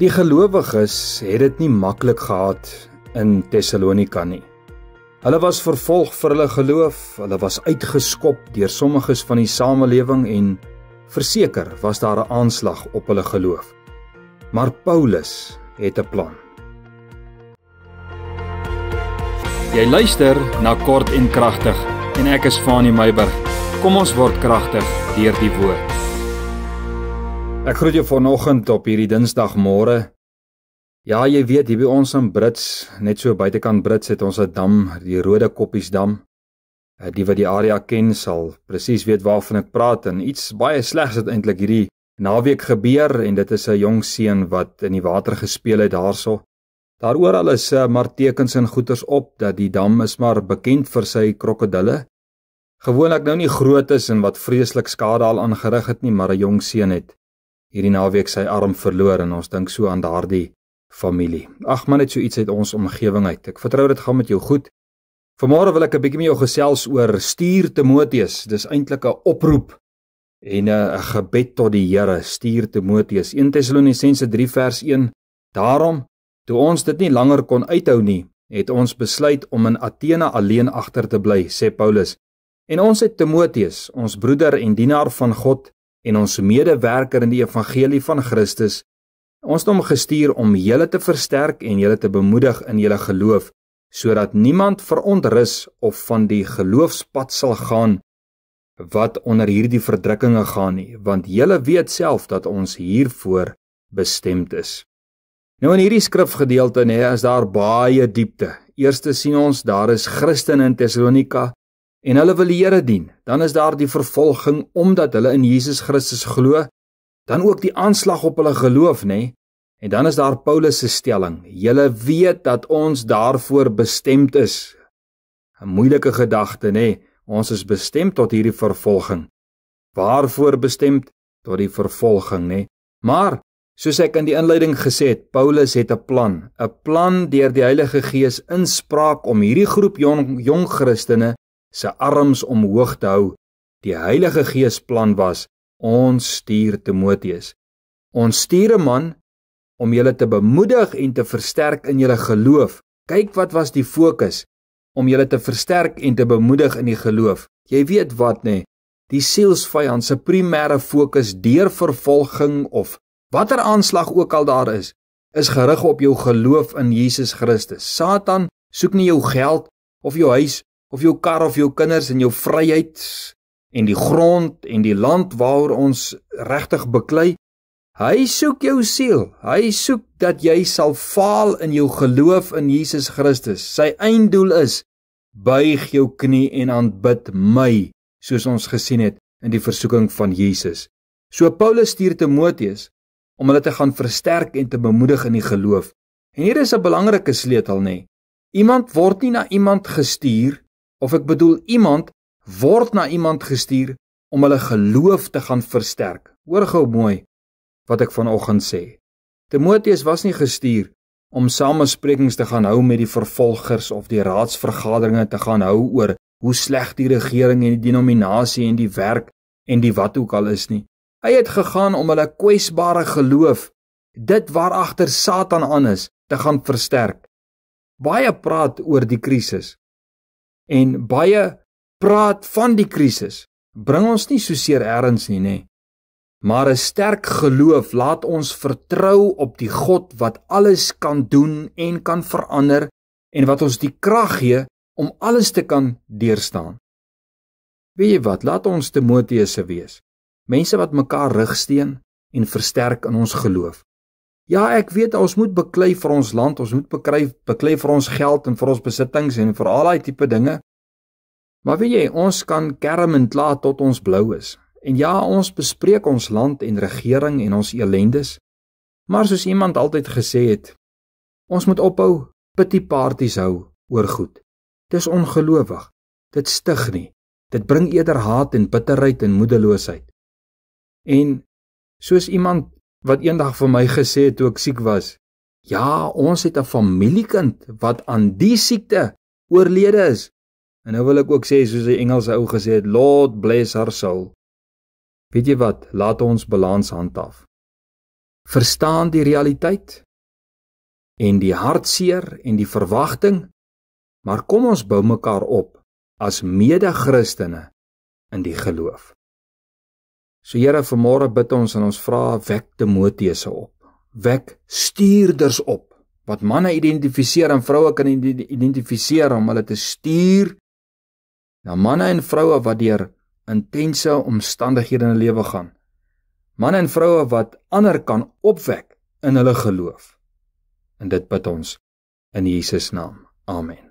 Die gelowiges het dit nie maklik gehad in Thessalonika nie. Hulle was vervolg vir hulle geloof, hulle was uitgeskop deur sommiges van die samelewing en verseker was daar 'n aanslag op hulle geloof. Maar Paulus het 'n plan. Jy luister na Kort en Kragtig en ek is Fanie Meiburg. Kom ons word kragtig deur die woord. Ek groet jou vanoggend op hierdie Dinsdagmôre. Ja, jy weet, hier by ons in Brits, net so buitekant Brits het ons 'n dam, die Rode Koppiesdam. Die wat die area ken sal presies weet waarvan ek praat en iets baie slegs het eintlik hierdie naweek gebeur en dit is 'n jong seun wat in die water gespeel het daarso. Daar oral is maar tekens en goeters op dat die dam is maar bekend vir sy krokodille. Gewoonlik nou nie groot is en wat vreeslik skade al aangerig het nie, maar 'n jong seun het hierdie naweek sy arm verloor en ons dink so aan daardie familie. Ag man, net so iets uit ons omgewing uit. Ek vertrou dit gaan met jou goed. Vanmôre wil ek 'n bietjie met jou gesels oor stuur Timoteus. Dis eintlik 'n oproep en 'n gebed tot die Here. Stuur Timoteus. 1 Tessalonisense 3 vers 1. Daarom, toe ons dit nie langer kon uithou nie, het ons besluit om in Athene alleen agter te bly, sê Paulus. En ons het Timoteus, ons broeder en dienaar van God en ons medewerker in die evangelie van Christus, ons het hom gestuur om julle te versterk en julle te bemoedig in julle geloof, sodat niemand verontrus of van die geloofspad sal gaan wat onder hierdie verdrukkinge gaan nie, want julle weet self dat ons hiervoor bestemd is. Nou in hierdie skrifgedeelte is daar baie diepte. Eerste sien ons, daar is Christene in Thessalonika en hulle wil die Here dien. Dan is daar die vervolging omdat hulle in Jesus Christus glo, dan ook die aanslag op hulle geloof, en dan is daar Paulus se stelling, julle weet dat ons daarvoor bestemd is. 'n Moeilike gedagte, ons is bestemd tot hierdie vervolging. Waarvoor bestemd? Tot die vervolging, Maar, soos ek in die inleiding gesê het, Paulus het 'n plan deur die Heilige Gees inspraak om hierdie groep jong Christene se arms omhoog te hou. Die Heilige Gees plan was, ons stuur Timoteus. Ons stuur 'n man om julle te bemoedig en te versterk in julle geloof. Kyk wat was die fokus, om julle te versterk en te bemoedig in die geloof. Jy weet wat, die sielsvyand se primêre fokus deur vervolging of watter aanslag ook al daar is gerig op jou geloof in Jesus Christus. Satan soek nie jou geld of jou huis of jou kar of jou kinders en jou vryheid en die grond en die land waaroor ons regtig beklei. Hy soek jou siel. Hy soek dat jy sal faal in jou geloof in Jesus Christus. Sy einddoel is, buig jou knie en aanbid my, soos ons gesien het in die versoeking van Jesus. So Paulus stuur Timoteus om hulle te gaan versterk en te bemoedig in die geloof. En hier is 'n belangrike sleutel, Iemand word nie na iemand gestuur, of ek bedoel iemand word na iemand gestuur om hulle geloof te gaan versterk. Hoor gou mooi wat ek vanoggend sê. Timoteus was nie gestuur om samesprekings te gaan hou met die vervolgers of die raadsvergaderinge te gaan hou oor hoe sleg die regering en die denominasie en die werk en die wat ook al is nie. Hy het gegaan om hulle kwesbare geloof, dit waaragter Satan aan is, te gaan versterk. Baie praat oor die krisis en baie praat van die krisis, bring ons nie so seer erns nie, maar 'n sterk geloof laat ons vertrou op die God wat alles kan doen en kan verander en wat ons die krag gee om alles te kan deurstaan. Weet jy wat, laat ons Timoteus wees. Mense wat mekaar rugsteun en versterk in ons geloof. Ja, ek weet ons moet beklei vir ons land, ons moet beklei vir ons geld en vir ons besittings en vir al daai tipe dinge. Maar weet jy, ons kan kerm en kla tot ons blou is. En ja, ons bespreek ons land en regering en ons elendes. Maar soos iemand altyd gesê het, ons moet ophou pity parties hou oor goed. Dis ongelowig. Dit stig nie. Dit bring eerder haat en bitterheid en moedeloosheid. En soos iemand wat eendag vir my gesê het toe ek siek was, ja, ons het 'n familiekind wat aan die siekte oorlede is. En nou wil ek ook sê, soos die Engelse ou gesê het, Lord bless her soul. Weet jy wat, laat ons balans handhaaf. verstaan die realiteit en die hartseer en die verwagting, maar kom ons bou mekaar op as mede-Christene in die geloof. So Here, vanmôre bid ons en ons vra, wek Timoteus op, wek stuurders op, wat manne identifiseer en vroue kan identifiseer om hulle te stuur, na manne en vroue wat deur intense omstandighede in hulle lewe gaan, manne en vroue wat ander kan opwek in hulle geloof. En dit bid ons in Jesus naam. Amen.